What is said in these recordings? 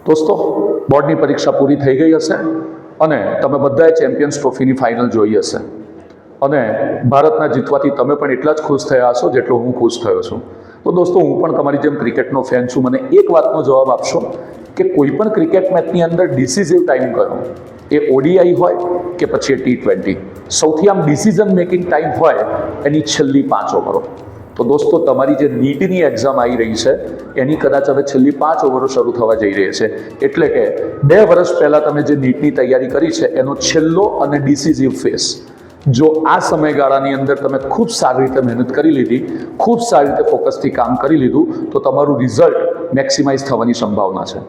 દોસ્તો, બોર્ડની પરીક્ષા પૂરી થઈ ગઈ હશે અને તમે બધાએ ચેમ્પિયન્સ ટ્રોફીની ફાઇનલ જોઈ હશે અને ભારતના જીતવાથી તમે પણ એટલા જ ખુશ થયા હશો જેટલો હું ખુશ થયો છું. તો દોસ્તો, હું પણ તમારી જેમ ક્રિકેટનો ફેન છું. મને એક વાતનો જવાબ આપશો કે કોઈ પણ ક્રિકેટ મેચની અંદર ડિસિઝિવ ટાઈમ કયો? એ ઓડીઆઈ હોય કે પછી એ T20? સૌથી આમ ડિસિઝન મેકિંગ ટાઈમ હોય એની છેલ્લી 5 ઓવરો. તો દોસ્તો, તમારી જે નીટની એક્ઝામ આવી રહી છે એની કદાચ હવે છેલ્લી 5 ઓવરો શરૂ થવા જઈ રહી છે. એટલે કે 2 વર્ષ પહેલાં તમે જે નીટની તૈયારી કરી છે એનો છેલ્લો અને ડિસિઝિવ ફેસ. જો આ સમયગાળાની અંદર તમે ખૂબ સારી રીતે મહેનત કરી લીધી, ખૂબ સારી રીતે ફોકસથી કામ કરી લીધું, તો તમારું રિઝલ્ટ મેક્સિમાઇઝ થવાની સંભાવના છે.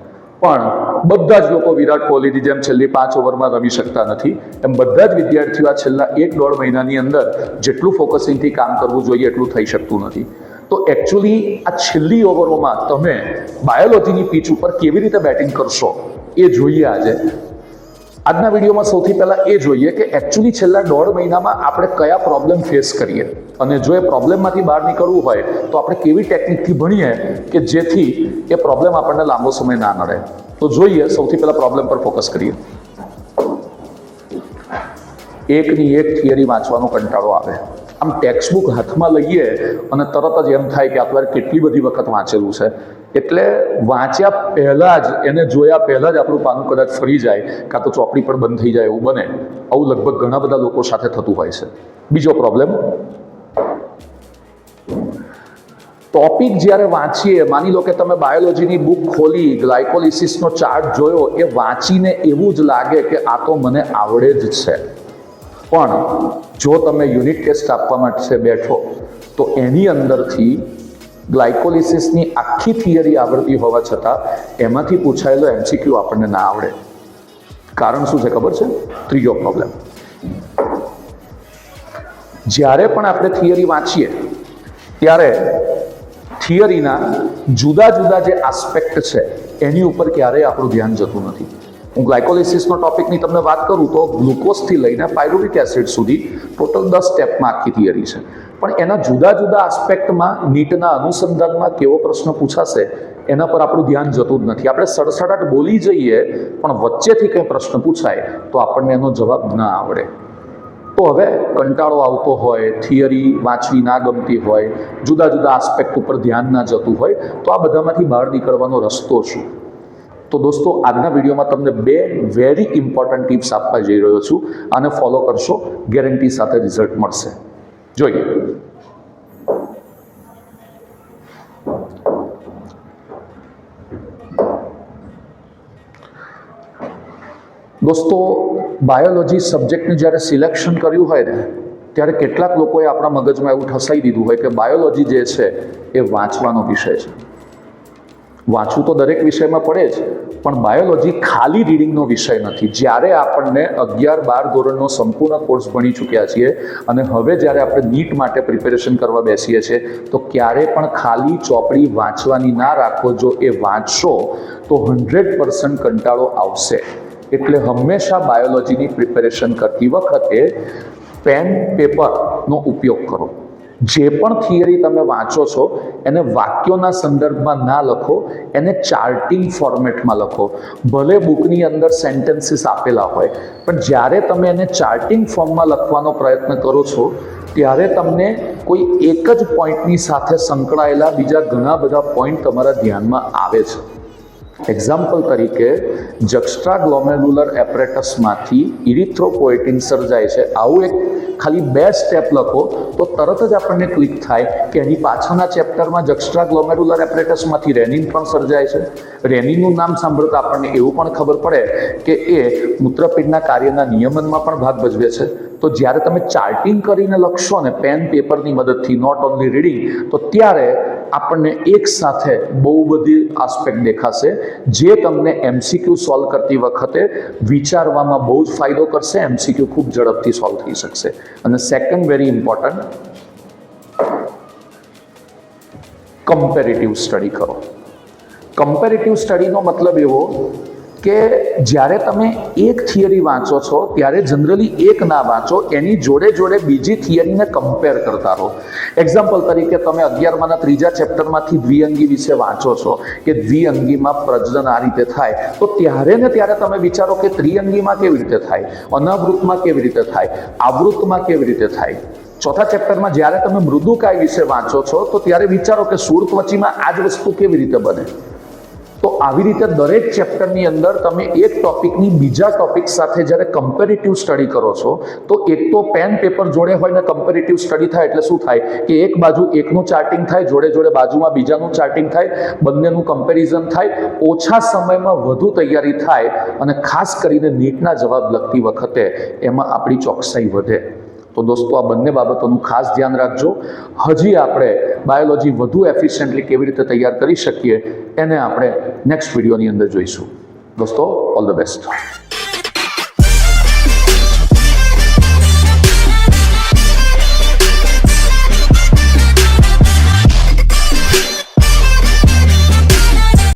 પણ બધા જ લોકો વિરાટ કોહલીની જેમ છેલ્લી 5 ઓવરમાં રમી શકતા નથી. એમ બધા જ વિદ્યાર્થીઓ આ છેલ્લા 1-1.5 મહિનાની અંદર જેટલું ફોકસિંગથી કામ કરવું જોઈએ એટલું થઈ શકતું નથી. તો એકચ્યુઅલી આ છેલ્લી ઓવરોમાં તમે બાયોલોજીની પીચ ઉપર કેવી રીતે બેટિંગ કરશો એ જોઈએ. આજના વિડીયોમાં સૌથી પહેલાં એ જોઈએ કે એકચ્યુઅલી છેલ્લા 1.5 મહિનામાં આપણે કયા પ્રોબ્લેમ ફેસ કરીએ, અને જો એ પ્રોબ્લેમમાંથી બહાર નીકળવું હોય તો આપણે કેવી ટેકનિકથી ભણીએ કે જેથી એ પ્રોબ્લેમ આપણને લાંબો સમય ના નડે. તો જોઈએ, સૌથી પહેલાં પ્રોબ્લેમ પર ફોકસ કરીએ. એકની એક થિયરી વાંચવાનો કંટાળો આવે. આમ ટેક્સ્ટબુક હાથમાં લઈએ અને તરત જ એમ થાય કે આપણે કેટલી બધી વખત વાંચેલું છે, એટલે વાંચ્યા પહેલાં જ, એને જોયા પહેલાં જ આપણું પાનું કદાચ ફરી જાય, કાં તો ચોપડી પણ બંધ થઈ જાય એવું બને. આવું લગભગ ઘણા બધા લોકો સાથે થતું હોય છે. બીજો પ્રોબ્લેમ, ટોપિક જ્યારે વાંચીએ, માની લો કે તમે બાયોલોજીની બુક ખોલી, ગ્લાયકોલિસિસનો ચાર્ટ જોયો, એ વાંચીને એવું જ લાગે કે આ તો મને આવડે જ છે. પણ જો તમે યુનિટ ટેસ્ટ આપવા માટે બેઠો તો એની અંદરથી ગ્લાયકોલિસિસની આખી થિયરી આવડતી હોવા છતાં એમાંથી પૂછાયેલો MCQ આપણને ના આવડે. કારણ શું છે ખબર છે? ત્રીજો પ્રોબ્લેમ, જ્યારે પણ આપણે થિયરી વાંચીએ ત્યારે થિયરીના જુદા જુદા જે આસ્પેક્ટ છે એની ઉપર ક્યારેય આપણું ધ્યાન જતું નથી. હું ગ્લાયકોલિસિસનો ટોપિકની તમને વાત કરું તો ગ્લુકોઝથી લઈને પાયરુવિક એસિડ સુધી ટોટલ 10 સ્ટેપમાં આખી થિયરી છે. પણ એના જુદા જુદા આસ્પેક્ટમાં નીટના અનુસંધાનમાં કેવો પ્રશ્ન પૂછાશે એના પર આપણું ધ્યાન જતું જ નથી. આપણે સડસડાટ બોલી જઈએ, પણ વચ્ચેથી કંઈ પ્રશ્ન પૂછાય તો આપણને એનો જવાબ ના આવડે. તો હવે કંટાળો આવતો હોય, થિયરી વાંચવી ના ગમતી હોય, જુદા જુદા આસ્પેક્ટ ઉપર ધ્યાન ના જતું હોય, તો આ બધામાંથી બહાર નીકળવાનો રસ્તો શું? તો દોસ્તો, આજના વિડીયોમાં તમને 2 વેરી ઇમ્પોર્ટન્ટ ટિપ્સ આપવા જઈ રહ્યો છું. આને ફોલો કરશો, ગેરંટી સાથે રિઝલ્ટ મળશે. જોઈએ. દોસ્તો, બાયોલોજી સબ્જેક્ટને જ્યારે સિલેક્શન કર્યું હોય ને, ત્યારે કેટલાક લોકોએ આપણા મગજમાં એવું ઠસાઈ દીધું હોય કે બાયોલોજી જે છે એ વાંચવાનો વિષય છે. વાંચવું તો દરેક વિષયમાં પડે જ, પણ બાયોલોજી ખાલી રીડિંગનો વિષય નથી. જ્યારે આપણને 11-12 ધોરણનો સંપૂર્ણ કોર્સ ભણી ચૂક્યા છીએ અને હવે જ્યારે આપણે નીટ માટે પ્રિપેરેશન કરવા બેસીએ છીએ, તો ક્યારે પણ ખાલી ચોપડી વાંચવાની ના રાખો. જો એ વાંચશો તો 100% કંટાળો આવશે. એટલે હંમેશા બાયોલોજીની પ્રિપેરેશન કરતી વખતે પેન પેપરનો ઉપયોગ કરો. જે પણ થિયરી તમે વાંચો છો એને વાક્યોના સંદર્ભમાં ના લખો, એને ચાર્ટિંગ ફોર્મેટમાં લખો. ભલે બુકની અંદર સેન્ટેન્સીસ આપેલા હોય, પણ જ્યારે તમે એને ચાર્ટિંગ ફોર્મમાં લખવાનો પ્રયત્ન કરો છો ત્યારે તમને કોઈ એક જ પોઈન્ટની સાથે સંકળાયેલા બીજા ઘણા બધા પોઈન્ટ તમારા ધ્યાનમાં આવે છે. એક્ઝામ્પલ તરીકે, જક્સ્ટ્રાગ્લોમેરુલર એપરેટસમાંથી ઇરિથ્રોપોએટિન સર્જાય છે, આવું એક ખાલી 2 સ્ટેપ લખો તો તરત જ આપણને ક્લિક થાય કે એની પાછળના ચેપ્ટરમાં જક્સ્ટ્રાગ્લોમેરુલર એપરેટસમાંથી રેનિન પણ સર્જાય છે. રેનિનનું નામ સાંભળતા આપણને એવું પણ ખબર પડે કે એ મૂત્રપિંડના કાર્યના નિયમનમાં પણ ભાગ ભજવે છે. તો જ્યારે તમે ચાર્ટિંગ કરીને લખશો ને પેન પેપરની મદદથી, નોટ ઓનલી રીડિંગ, તો ત્યારે આપણને એક સાથે બહુ બધી આસ્પેક્ટ દેખાશે જે તમને MCQ સોલ્વ કરતી વખતે વિચારવામાં બહુ જ ફાયદો કરશે. MCQ ખૂબ ઝડપથી સોલ્વ થઈ શકશે. અને second very important, comparative study કરો. કમ્પેરેટિવ સ્ટડીનો મતલબ એવો કે જ્યારે તમે એક થિયરી વાંચો છો ત્યારે જનરલી એક ના વાંચો, એની જોડે જોડે બીજી થિયરીને કમ્પેર કરતા રહો. એક્ઝામ્પલ તરીકે તમે 11માના 3જા ચેપ્ટરમાંથી દ્વિઅંગી વિશે વાંચો છો કે દ્વિઅંગીમાં પ્રજનન આ રીતે થાય, તો ત્યારે ને ત્યારે તમે વિચારો કે ત્રિઅંગીમાં કેવી રીતે થાય, અનાવૃતમાં કેવી રીતે થાય, આવૃતમાં કેવી રીતે થાય. ચોથા ચેપ્ટરમાં જ્યારે તમે મૃદુકાય વિશે વાંચો છો તો ત્યારે વિચારો કે સુરત્વચીમાં આ જ વસ્તુ કેવી રીતે બને. તો આવી રીતે દરેક ચેપ્ટરની અંદર તમે એક ટોપિકની બીજા ટોપિક સાથે જ્યારે કમ્પેરેટિવ સ્ટડી કરો છો, તો એક તો પેન પેપર જોડે હોય ને કમ્પેરેટિવ સ્ટડી થાય એટલે શું થાય કે એક બાજુ એકનું ચાર્ટિંગ થાય, જોડે જોડે બાજુમાં બીજાનું ચાર્ટિંગ થાય, બંનેનું કમ્પેરિઝન થાય, ઓછા સમયમાં વધુ તૈયારી થાય, અને ખાસ કરીને નીટના જવાબ લખતી વખતે એમાં આપણી ચોકસાઈ વધે. તો દોસ્તો, આ બંને બાબતોનું ખાસ ધ્યાન રાખજો. હજી આપણે બાયોલોજી વધુ એફિશિયન્ટલી કેવી રીતે તૈયાર કરી શકીએ એને આપણે નેક્સ્ટ વિડીયોની અંદર જોઈશું. દોસ્તો, ઓલ ધ બેસ્ટ.